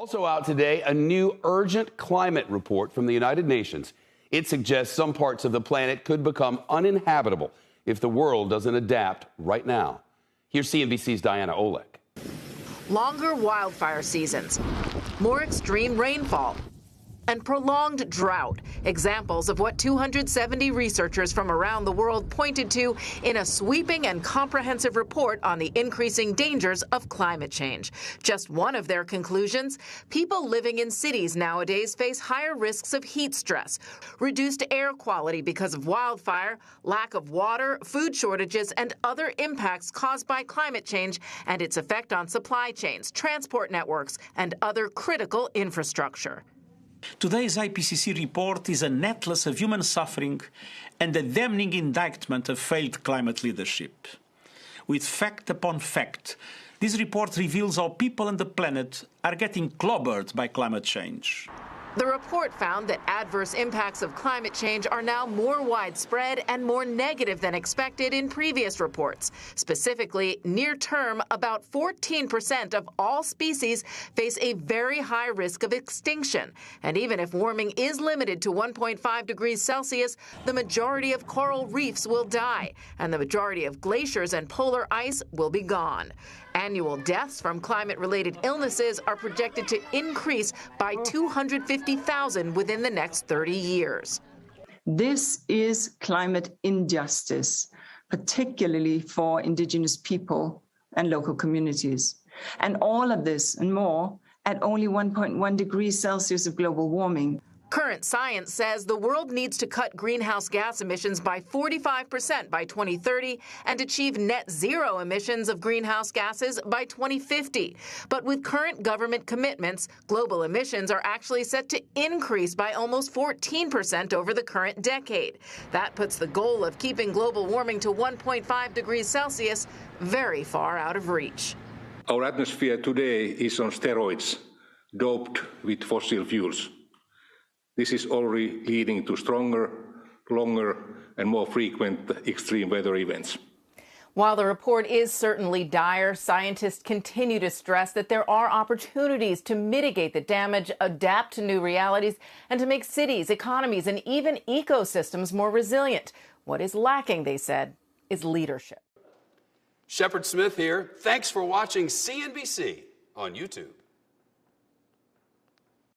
Also out today, a new urgent climate report from the United Nations. It suggests some parts of the planet could become uninhabitable if the world doesn't adapt right now. Here's CNBC's Diana Oleg. Longer wildfire seasons, more extreme rainfall, and prolonged drought, examples of what 270 researchers from around the world pointed to in a sweeping and comprehensive report on the increasing dangers of climate change. Just one of their conclusions, people living in cities nowadays face higher risks of heat stress, reduced air quality because of wildfire, lack of water, food shortages, and other impacts caused by climate change and its effect on supply chains, transport networks, and other critical infrastructure. Today's IPCC report is an atlas of human suffering and a damning indictment of failed climate leadership. With fact upon fact, this report reveals how people and the planet are getting clobbered by climate change. The report found that adverse impacts of climate change are now more widespread and more negative than expected in previous reports. Specifically, near term, about 14% of all species face a very high risk of extinction. And even if warming is limited to 1.5 degrees Celsius, the majority of coral reefs will die, and the majority of glaciers and polar ice will be gone. Annual deaths from climate-related illnesses are projected to increase by 250,000 within the next 30 years. This is climate injustice, particularly for indigenous people and local communities. And all of this and more at only 1.1 degrees Celsius of global warming. Current science says the world needs to cut greenhouse gas emissions by 45% by 2030 and achieve net zero emissions of greenhouse gases by 2050. But with current government commitments, global emissions are actually set to increase by almost 14% over the current decade. That puts the goal of keeping global warming to 1.5 degrees Celsius very far out of reach. Our atmosphere today is on steroids, doped with fossil fuels. This is already leading to stronger, longer, and more frequent extreme weather events. While the report is certainly dire, scientists continue to stress that there are opportunities to mitigate the damage, adapt to new realities, and to make cities, economies, and even ecosystems more resilient. What is lacking, they said, is leadership. Shepard Smith here. Thanks for watching CNBC on YouTube.